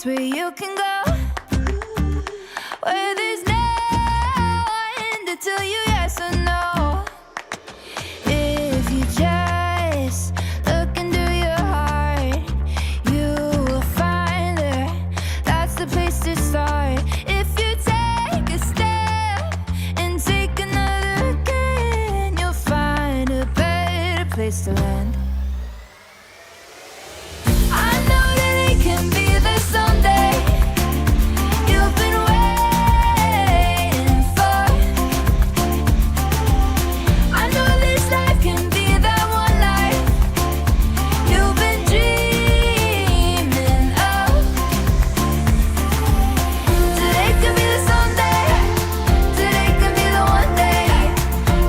place where you can go, where there's no one to tell you yes or no. If you just look into your heart, you will find there. That's the place to start. If you take a step and take another again, you'll find a better place to land. I know that it can be there someday. You've been waiting for. I know this life can be that one life you've been dreaming of. Today could be the someday. Today could be the one day.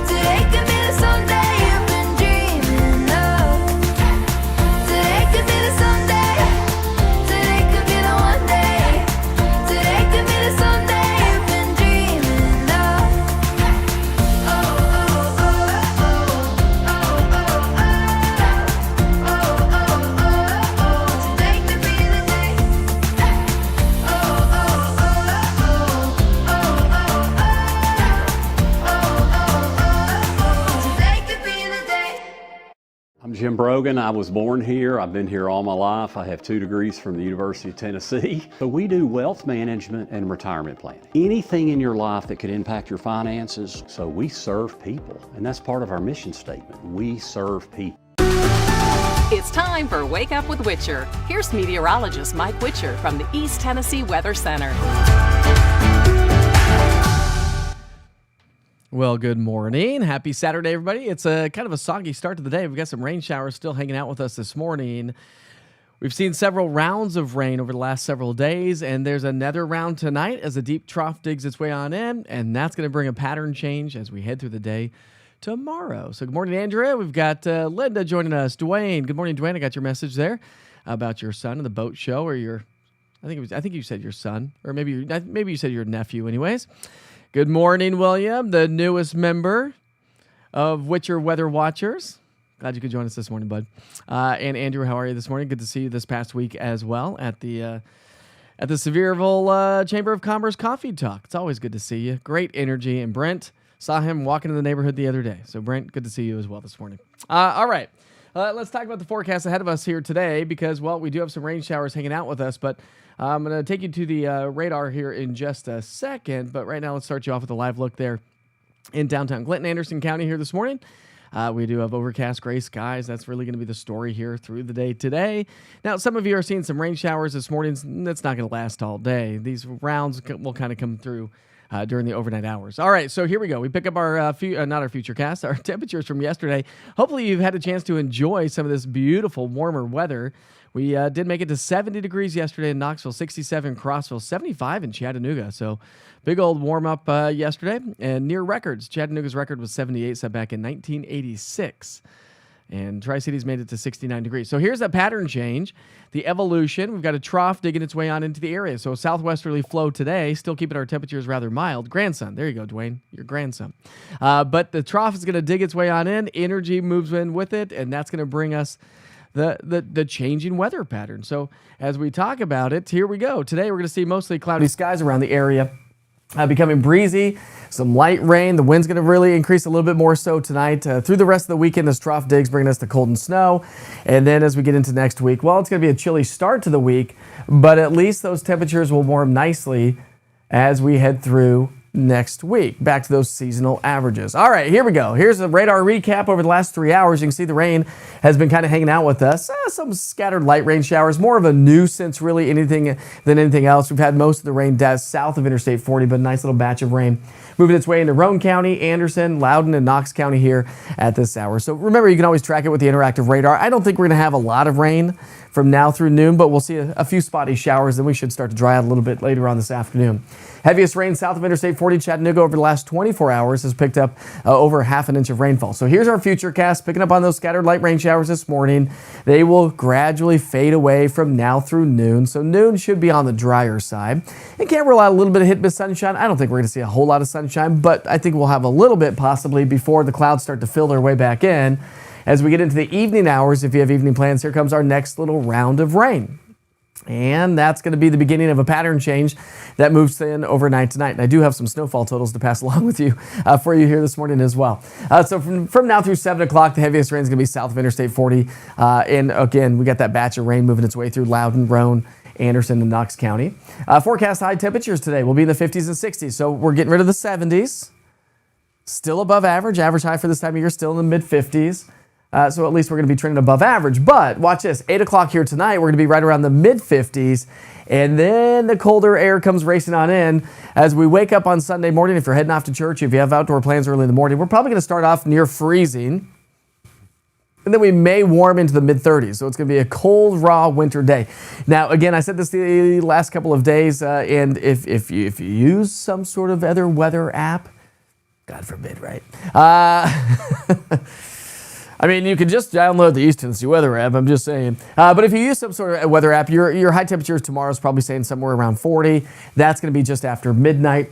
Today could be the someday you've been dreaming of. Today could be the someday. Today could be the one day. Today could be the someday you've been dreaming of. Oh, oh, oh, oh, oh, oh, oh, oh. Today could be the day. Oh, oh, oh, oh, oh, oh, oh. Today could be the day. I'm Jim Brogan. I was born here. I've been here all my life. I have 2 degrees from the University of Tennessee. So we do wealth management and retirement planning. Anything in your life that could impact your finances. So we serve people, and that's part of our mission statement. We serve people. It's time for Wake Up with Witcher. Here's meteorologist Mike Witcher from the East Tennessee Weather Center. Well, good morning. Happy Saturday, everybody. It's a kind of a soggy start to the day. We've got some rain showers still hanging out with us this morning. We've seen several rounds of rain over the last several days, and there's another round tonight as a deep trough digs its way on in, and that's going to bring a pattern change as we head through the day tomorrow. So good morning, Andrea. We've got Linda joining us. Dwayne. Good morning, Dwayne. I got your message there about your son and the boat show, or your, I think you said your son, or maybe you said your nephew anyways. Good morning, William, the newest member of Witcher Weather Watchers. Glad you could join us this morning, bud. And Andrew, how are you this morning? Good to see you this past week as well at the Sevierville Chamber of Commerce Coffee Talk. It's always good to see you. Great energy. And Brent, saw him walking in the neighborhood the other day. So Brent, good to see you as well this morning. All right. Let's talk about the forecast ahead of us here today because, well, we do have some rain showers hanging out with us, but I'm going to take you to the radar here in just a second. But right now, let's start you off with a live look there in downtown Clinton, Anderson County here this morning. We do have overcast gray skies. That's really going to be the story here through the day today. Now, some of you are seeing some rain showers this morning. That's not going to last all day. These rounds will kind of come through during the overnight hours. All right, so here we go. We pick up our, not our futurecast, our temperatures from yesterday. Hopefully you've had a chance to enjoy some of this beautiful, warmer weather. We did make it to 70 degrees yesterday in Knoxville, 67 in Crossville, 75 in Chattanooga. So big old warm up yesterday and near records. Chattanooga's record was 78, set back in 1986. And Tri-Cities made it to 69 degrees. So here's a pattern change. The evolution, we've got a trough digging its way on into the area. So southwesterly flow today, still keeping our temperatures rather mild. Grandson, there you go, Dwayne, your grandson. But the trough is going to dig its way on in. Energy moves in with it, and that's going to bring us the changing weather pattern. So as we talk about it, here we go. Today we're going to see mostly cloudy skies around the area. Becoming breezy, some light rain. The wind's going to really increase a little bit more so tonight. Through the rest of the weekend, this trough digs bringing us the cold and snow. And then as we get into next week, well, it's going to be a chilly start to the week, but at least those temperatures will warm nicely as we head through next week. Back to those seasonal averages. All right, here we go. Here's a radar recap over the last 3 hours. You can see the rain has been kind of hanging out with us. Some scattered light rain showers, more of a nuisance really than anything else. We've had most of the rain south of Interstate 40, but a nice little batch of rain moving its way into Roane County, Anderson, Loudoun, and Knox County here at this hour. So remember, you can always track it with the interactive radar. I don't think we're going to have a lot of rain from now through noon, but we'll see a few spotty showers, then we should start to dry out a little bit later on this afternoon. Heaviest rain south of Interstate 40, Chattanooga over the last 24 hours has picked up over half an inch of rainfall. So here's our futurecast, picking up on those scattered light rain showers this morning. They will gradually fade away from now through noon. So noon should be on the drier side. And can't rule out a little bit of hit-miss sunshine. I don't think we're going to see a whole lot of sunshine, but I think we'll have a little bit possibly before the clouds start to fill their way back in. As we get into the evening hours, if you have evening plans, here comes our next little round of rain. And that's going to be the beginning of a pattern change that moves in overnight tonight. And I do have some snowfall totals to pass along with you for you here this morning as well. So from now through 7 o'clock, the heaviest rain is going to be south of Interstate 40. And again, we got that batch of rain moving its way through Loudoun, Roane, Anderson, and Knox County. Forecast high temperatures today will be in the 50s and 60s. So we're getting rid of the 70s. Still above average. Average high for this time of year still in the mid-50s. So at least we're going to be trending above average. But watch this, 8 o'clock here tonight, we're going to be right around the mid-50s. And then the colder air comes racing on in as we wake up on Sunday morning. If you're heading off to church, if you have outdoor plans early in the morning, we're probably going to start off near freezing. And then we may warm into the mid-30s. So it's going to be a cold, raw winter day. Now, again, I said this the last couple of days. And if you use some sort of other weather app, God forbid, right? I mean, you can just download the East Tennessee weather app, I'm just saying. But if you use some sort of weather app, your high temperatures tomorrow is probably saying somewhere around 40. That's going to be just after midnight.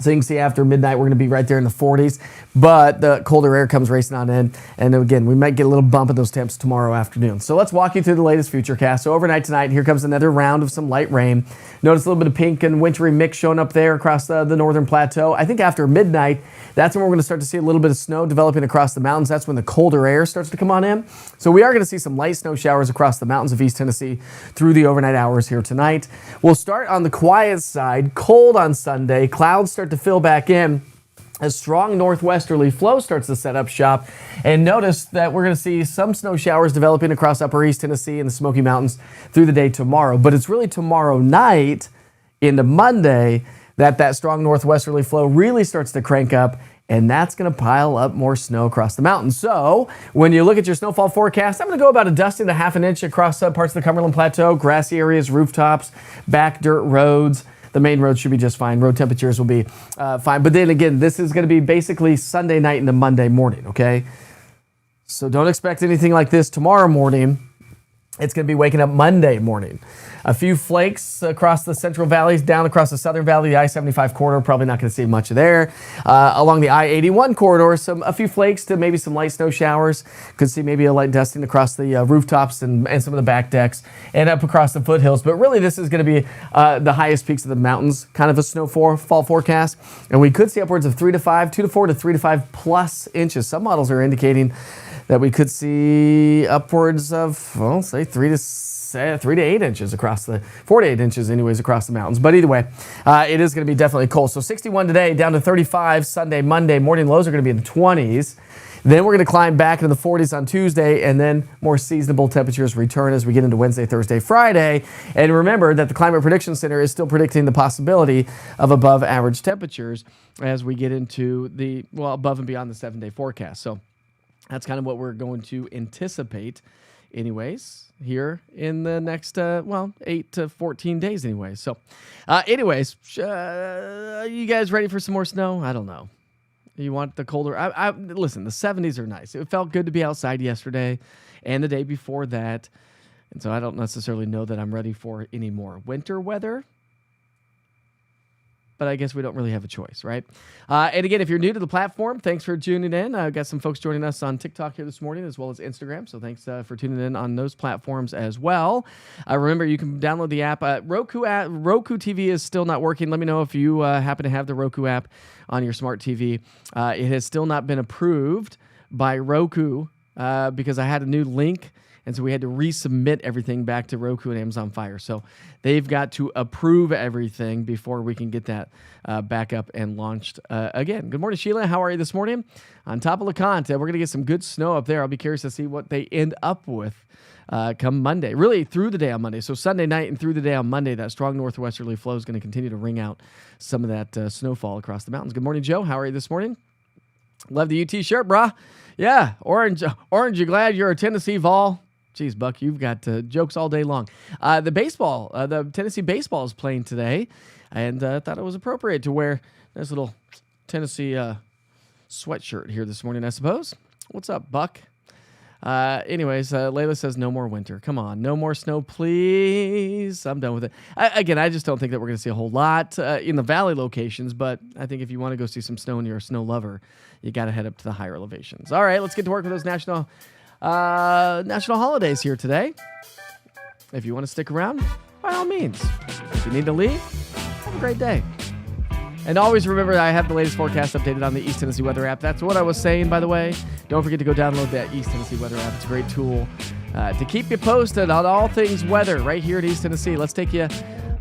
So you can see after midnight, we're going to be right there in the 40s. But the colder air comes racing on in. And again, we might get a little bump in those temps tomorrow afternoon. So let's walk you through the latest futurecast. So overnight tonight, here comes another round of some light rain. Notice a little bit of pink and wintry mix showing up there across the northern plateau. I think after midnight, that's when we're going to start to see a little bit of snow developing across the mountains. That's when the colder air starts to come on in. So we are going to see some light snow showers across the mountains of East Tennessee through the overnight hours here tonight. We'll start on the quiet side, cold on Sunday. Clouds start to fill back in as strong northwesterly flow starts to set up shop. And notice that we're going to see some snow showers developing across upper East Tennessee and the Smoky Mountains through the day tomorrow. But it's really tomorrow night into Monday that strong northwesterly flow really starts to crank up, and that's going to pile up more snow across the mountains. So when you look at your snowfall forecast, I'm going to go about a dusting to half an inch across parts of the Cumberland Plateau, grassy areas, rooftops, back dirt roads. The main roads should be just fine. Road temperatures will be fine. But then again, this is going to be basically Sunday night into Monday morning, okay? So don't expect anything like this tomorrow morning. It's going to be waking up Monday morning. A few flakes across the Central Valleys, down across the Southern Valley, the I-75 corridor, probably not going to see much of there. Along the I-81 corridor, a few flakes to maybe some light snow showers. Could see maybe a light dusting across the rooftops and some of the back decks and up across the foothills. But really, this is going to be the highest peaks of the mountains, kind of a snowfall forecast. And we could see upwards of 3 to 5, 2 to 4 to 3 to 5 plus inches. Some models are indicating that we could see upwards of, well, say 3 to 8 inches across the, 4 to 8 inches anyways across the mountains. But either way, it is going to be definitely cold. So 61 today, down to 35 Sunday, Monday. Morning lows are going to be in the 20s. Then we're going to climb back into the 40s on Tuesday, and then more seasonable temperatures return as we get into Wednesday, Thursday, Friday. And remember that the Climate Prediction Center is still predicting the possibility of above average temperatures as we get into the, well, above and beyond the 7-day forecast. So that's kind of what we're going to anticipate anyways here in the next, 8 to 14 days anyways. So anyways, you guys ready for some more snow? I don't know. You want the colder? Listen, the 70s are nice. It felt good to be outside yesterday and the day before that. And so I don't necessarily know that I'm ready for any more winter weather. But I guess we don't really have a choice, right? And again, if you're new to the platform, thanks for tuning in. I've got some folks joining us on TikTok here this morning as well as Instagram. So thanks for tuning in on those platforms as well. Remember, you can download the app. Roku TV is still not working. Let me know if you happen to have the Roku app on your smart TV. It has still not been approved by Roku because I had a new link. And so we had to resubmit everything back to Roku and Amazon Fire. So they've got to approve everything before we can get that back up and launched again. Good morning, Sheila. How are you this morning? On top of LeConte, we're going to get some good snow up there. I'll be curious to see what they end up with come Monday. Really through the day on Monday. So Sunday night and through the day on Monday, that strong northwesterly flow is going to continue to wring out some of that snowfall across the mountains. Good morning, Joe. How are you this morning? Love the UT shirt, brah. Yeah, orange. You glad you're a Tennessee Vol? Geez, Buck, you've got jokes all day long. The Tennessee baseball is playing today, and I thought it was appropriate to wear this little Tennessee sweatshirt here this morning, I suppose. What's up, Buck? Anyways, Layla says no more winter. Come on, no more snow, please. I'm done with it. Again, I just don't think that we're going to see a whole lot in the valley locations, but I think if you want to go see some snow and you're a snow lover, you got to head up to the higher elevations. All right, let's get to work with those national holidays here today. If you want to stick around, by all means. If you need to leave, have a great day. And always remember, I have the latest forecast updated on the East Tennessee Weather app. That's what I was saying, by the way. Don't forget to go download that East Tennessee Weather app. It's a great tool to keep you posted on all things weather right here at East Tennessee. Let's take you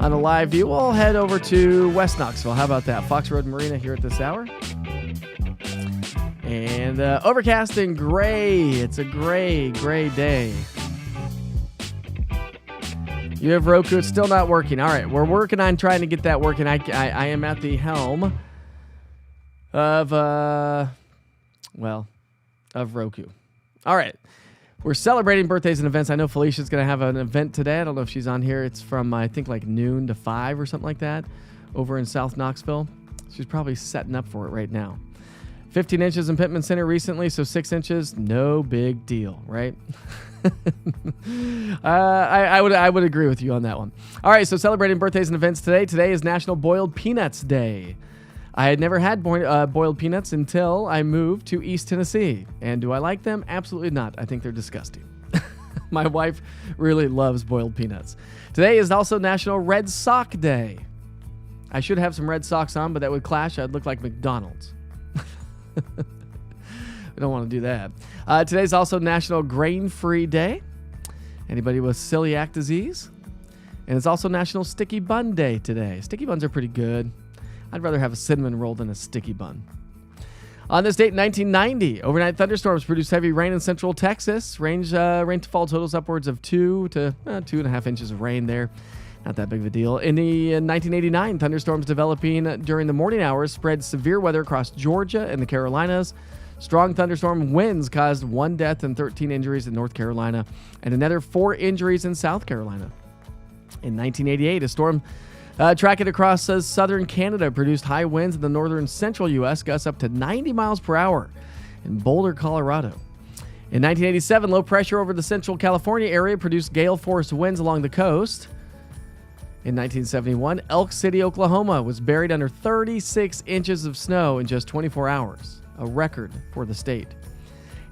on a live view. We'll head over to West Knoxville. How about that? Fox Road Marina here at this hour. And overcast and gray. It's a gray day. You have Roku. It's still not working. All right. We're working on trying to get that working. I am at the helm of Roku. All right. We're celebrating birthdays and events. I know Felicia's going to have an event today. I don't know if she's on here. It's from, I think, like noon to 5 or something like that over in South Knoxville. She's probably setting up for it right now. 15 inches in Pittman Center recently, so 6 inches, no big deal, right? I would agree with you on that one. All right, so celebrating birthdays and events today. Today is National Boiled Peanuts Day. I had never had boiled peanuts until I moved to East Tennessee. And do I like them? Absolutely not. I think they're disgusting. My wife really loves boiled peanuts. Today is also National Red Sock Day. I should have some red socks on, but that would clash. I'd look like McDonald's. We don't want to do that. Today's also National Grain-Free Day. Anybody with celiac disease? And it's also National Sticky Bun Day today. Sticky buns are pretty good. I'd rather have a cinnamon roll than a sticky bun. On this date in 1990, overnight thunderstorms produced heavy rain in central Texas. Rainfall totals upwards of 2 to 2.5 inches of rain there. Not that big of a deal. In 1989, thunderstorms developing during the morning hours spread severe weather across Georgia and the Carolinas. Strong thunderstorm winds caused 1 death and 13 injuries in North Carolina and another 4 injuries in South Carolina. In 1988, a storm tracking across southern Canada produced high winds in the northern central U.S., gusts up to 90 miles per hour in Boulder, Colorado. In 1987, low pressure over the central California area produced gale-force winds along the coast. In 1971, Elk City, Oklahoma was buried under 36 inches of snow in just 24 hours, a record for the state.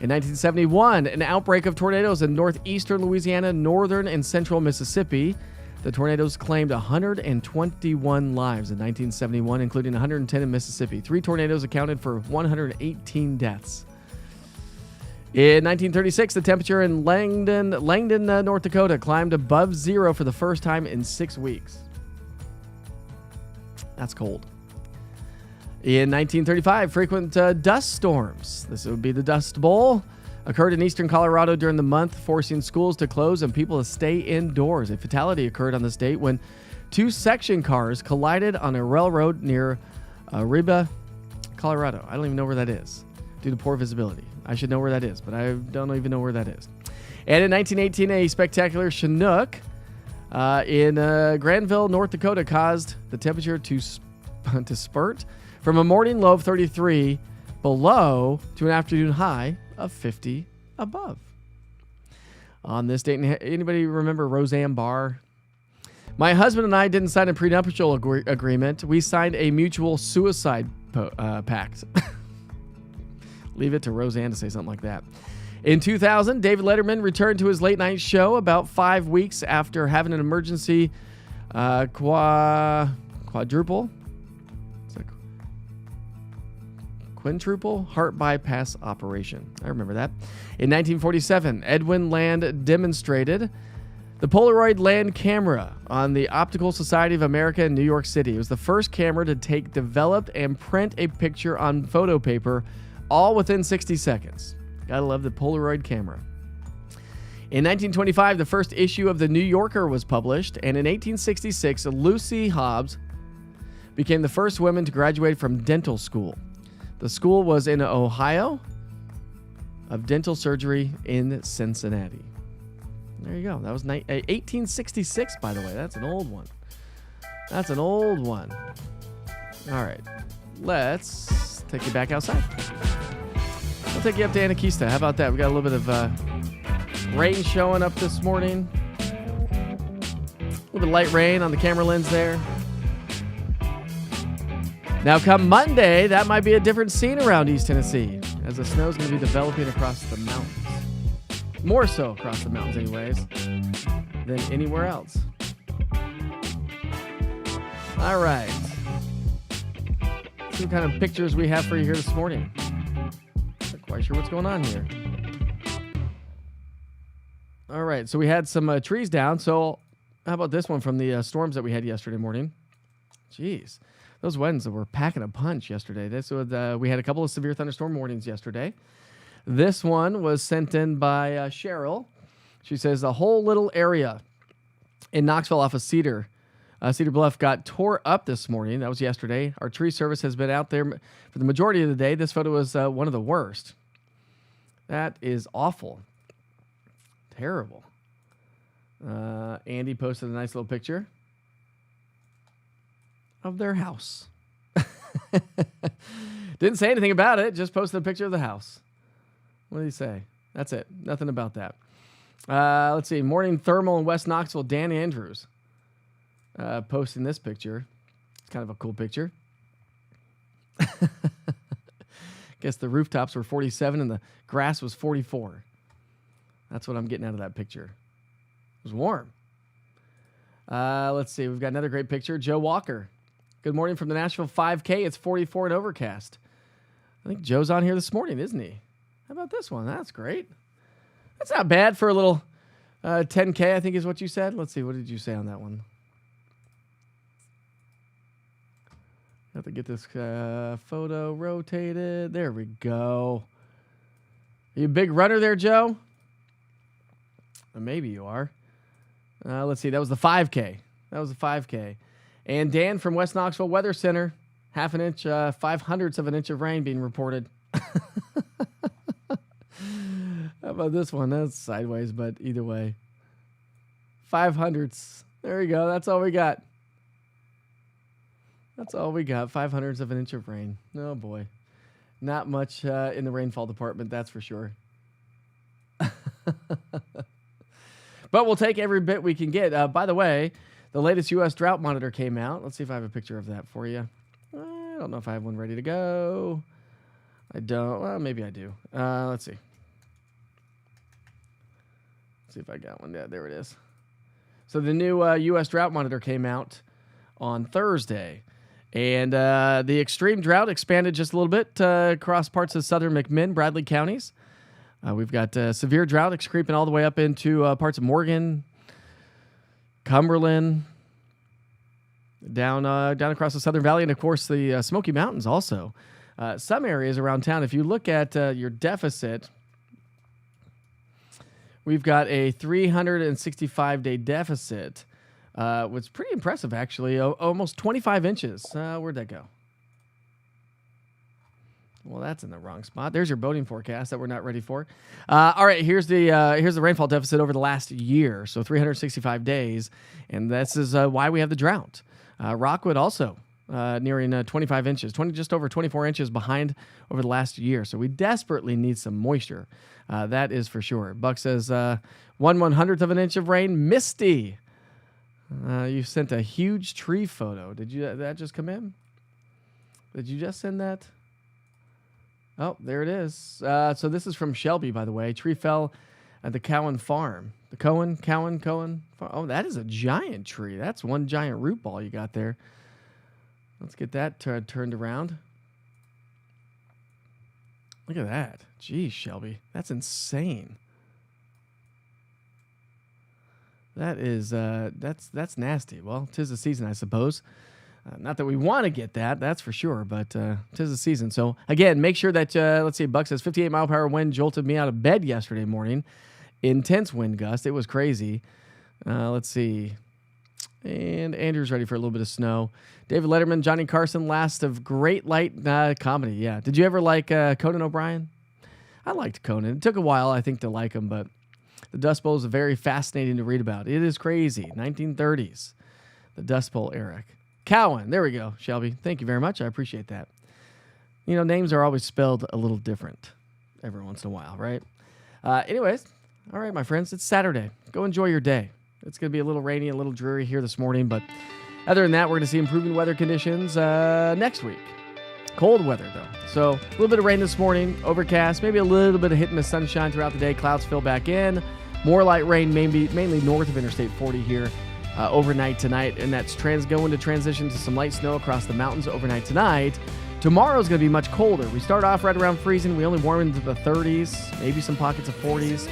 In 1971, an outbreak of tornadoes in northeastern Louisiana, northern and central Mississippi. The tornadoes claimed 121 lives in 1971, including 110 in Mississippi. 3 tornadoes accounted for 118 deaths. In 1936, the temperature in Langdon, North Dakota climbed above zero for the first time in 6 weeks. That's cold. In 1935, frequent dust storms, this would be the Dust Bowl, occurred in eastern Colorado during the month, forcing schools to close and people to stay indoors. A fatality occurred on this date when 2 section cars collided on a railroad near Reba, Colorado. I don't even know where that is due to poor visibility. I should know where that is, but I don't even know where that is. And in 1918, a spectacular Chinook in Granville, North Dakota, caused the temperature to spurt from a morning low of 33 below to an afternoon high of 50 above. On this date, anybody remember Roseanne Barr? My husband and I didn't sign a prenuptial agreement. We signed a mutual suicide pact. Leave it to Roseanne to say something like that. In 2000, David Letterman returned to his late night show about 5 weeks after having an emergency quadruple heart bypass operation. I remember that. In 1947, Edwin Land demonstrated the Polaroid land camera on the Optical Society of America in New York City. It was the first camera to take developed and print a picture on photo paper all within 60 seconds. Gotta love the Polaroid camera. In 1925, the first issue of The New Yorker was published, and in 1866, Lucy Hobbs became the first woman to graduate from dental school. The school was in Ohio of dental surgery in Cincinnati. There you go. That was 1866, by the way. That's an old one. All right. Let's take you back outside. We'll take you up to Anakeesta. How about that? We got a little bit of rain showing up this morning. A little bit of light rain on the camera lens there. Now, come Monday, that might be a different scene around East Tennessee, as the snow's going to be developing across the mountains. More so across the mountains, anyways, than anywhere else. All right. See what kind of pictures we have for you here this morning. Not quite sure what's going on here. All right, so we had some trees down. So how about this one from the storms that we had yesterday morning? Jeez, those winds were packing a punch yesterday. We had a couple of severe thunderstorm warnings yesterday. This one was sent in by Cheryl. She says the whole little area in Knoxville off of Cedar Bluff got tore up this morning. That was yesterday. Our tree service has been out there for the majority of the day. This photo was one of the worst. That is awful. Terrible. Andy posted a nice little picture of their house. Didn't say anything about it, just posted a picture of the house. What did he say? That's it. Nothing about that. Let's see. Morning thermal in West Knoxville. Dan Andrews posting this picture. It's kind of a cool picture. Guess the rooftops were 47 and the grass was 44. That's what I'm getting out of that picture. It was warm. Let's see. We've got another great picture. Joe Walker. Good morning from the Nashville 5K. It's 44 and overcast. I think Joe's on here this morning, isn't he? How about this one? That's great. That's not bad for a little 10K, I think is what you said. Let's see. What did you say on that one? Have to get this photo rotated. There we go. Are you a big runner there, Joe? Or maybe you are. Let's see. That was the 5K. And Dan from West Knoxville Weather Center, half an inch, 5/100ths of an inch of rain being reported. How about this one? That's sideways, but either way. 5/100ths. There you go. That's all we got. 5/100ths of an inch of rain. Oh, boy. Not much in the rainfall department, that's for sure. But we'll take every bit we can get. By the way, the latest U.S. drought monitor came out. Let's see if I have a picture of that for you. I don't know if I have one ready to go. I don't. Well, maybe I do. Let's see. Let's see if I got one. Yeah, there it is. So the new U.S. drought monitor came out on Thursday. And the extreme drought expanded just a little bit across parts of southern McMinn, Bradley counties. We've got severe drought creeping all the way up into parts of Morgan, Cumberland, down across the Southern Valley, and of course the Smoky Mountains also. Some areas around town, if you look at your deficit, we've got a 365-day deficit, which is pretty impressive actually, almost 25 inches. Where'd that go? Well, that's in the wrong spot. There's your boating forecast that we're not ready for. All right, here's the rainfall deficit over the last year, so 365 days, and this is why we have the drought. Rockwood also nearing 25 inches, just over 24 inches behind over the last year. So we desperately need some moisture. That is for sure. Buck says 1/100th of an inch of rain. Misty, you sent a huge tree photo. Did that just come in? Did you just send that? Oh, there it is. So this is from Shelby, by the way. Tree fell at the Cowan farm. The Cowan farm. Oh, that is a giant tree. That's one giant root ball you got there. Let's get that turned around. Look at that. Geez, Shelby. That's insane. That is, that's nasty. Well, 'tis the season, I suppose. Not that we want to get that, that's for sure, but 'tis the season. So, again, make sure that, let's see, Buck says 58-mile-per-hour wind jolted me out of bed yesterday morning. Intense wind gust. It was crazy. Let's see. And Andrew's ready for a little bit of snow. David Letterman, Johnny Carson, last of great light comedy. Yeah. Did you ever like Conan O'Brien? I liked Conan. It took a while, I think, to like him, but the Dust Bowl is very fascinating to read about. It is crazy. 1930s. The Dust Bowl, Eric. Cowan. There we go, Shelby. Thank you very much. I appreciate that. You know, names are always spelled a little different every once in a while, right? Anyways, all right, my friends, it's Saturday. Go enjoy your day. It's going to be a little rainy, a little dreary here this morning, but other than that, we're going to see improving weather conditions next week. Cold weather, though. So a little bit of rain this morning, overcast, maybe a little bit of hit and miss sunshine throughout the day. Clouds fill back in. More light rain, mainly north of Interstate 40 here overnight tonight, and that's going to transition to some light snow across the mountains overnight tonight. Tomorrow's going to be much colder. We start off right around freezing. We only warm into the 30s, maybe some pockets of 40s.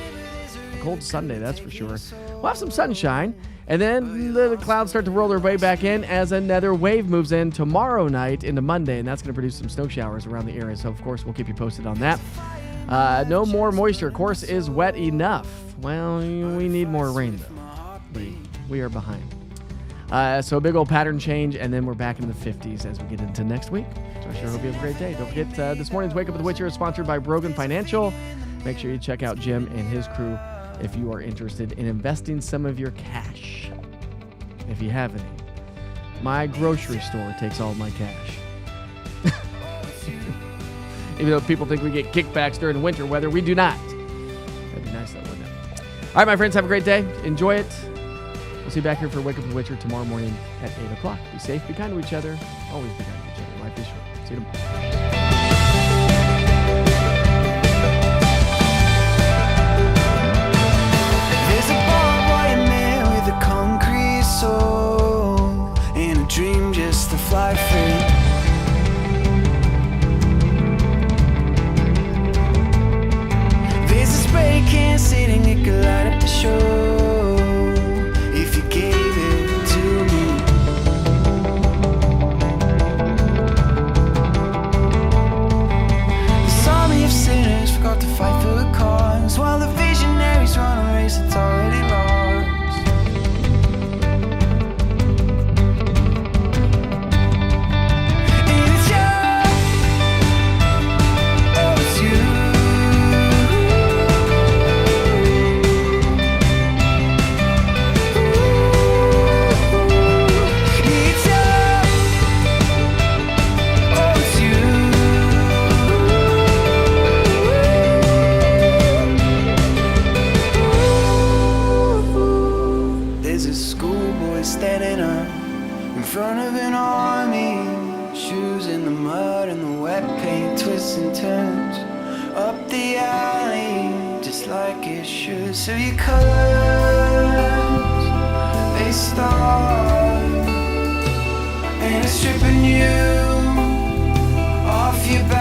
Cold Sunday, that's for sure. We'll have some sunshine, and then the clouds start to roll their way back in as another wave moves in tomorrow night into Monday, and that's going to produce some snow showers around the area. So, of course, we'll keep you posted on that. No more moisture. Course is wet enough. Well, we need more rain, though. We are behind. So a big old pattern change, and then we're back in the 50s as we get into next week. So I sure hope you have a great day. Don't forget, this morning's Wake Up with the Witcher is sponsored by Brogan Financial. Make sure you check out Jim and his crew if you are interested in investing some of your cash, if you have any. My grocery store takes all my cash. Even though people think we get kickbacks during winter weather, we do not. That'd be nice, though, wouldn't it? All right, my friends, have a great day. Enjoy it. We'll see you back here for Wake Up with the Witcher tomorrow morning at 8 o'clock. Be safe, be kind to each other. Always be kind to each other. Life is short. See you tomorrow. There's a barbed wire man with a concrete soul and a dream just to fly free. There's a spray can sitting, it could light up the show if you gave it to me. This army of sinners forgot to fight for the cause, while the visionaries run a race that's already lost. And it's you, oh it's you. It's you, oh it's you. There's a schoolboy standing up in front of an army, shoes in the mud and the wet paint twists and turns up the alley just like it should. So your colors, they start, and it's stripping you off your back.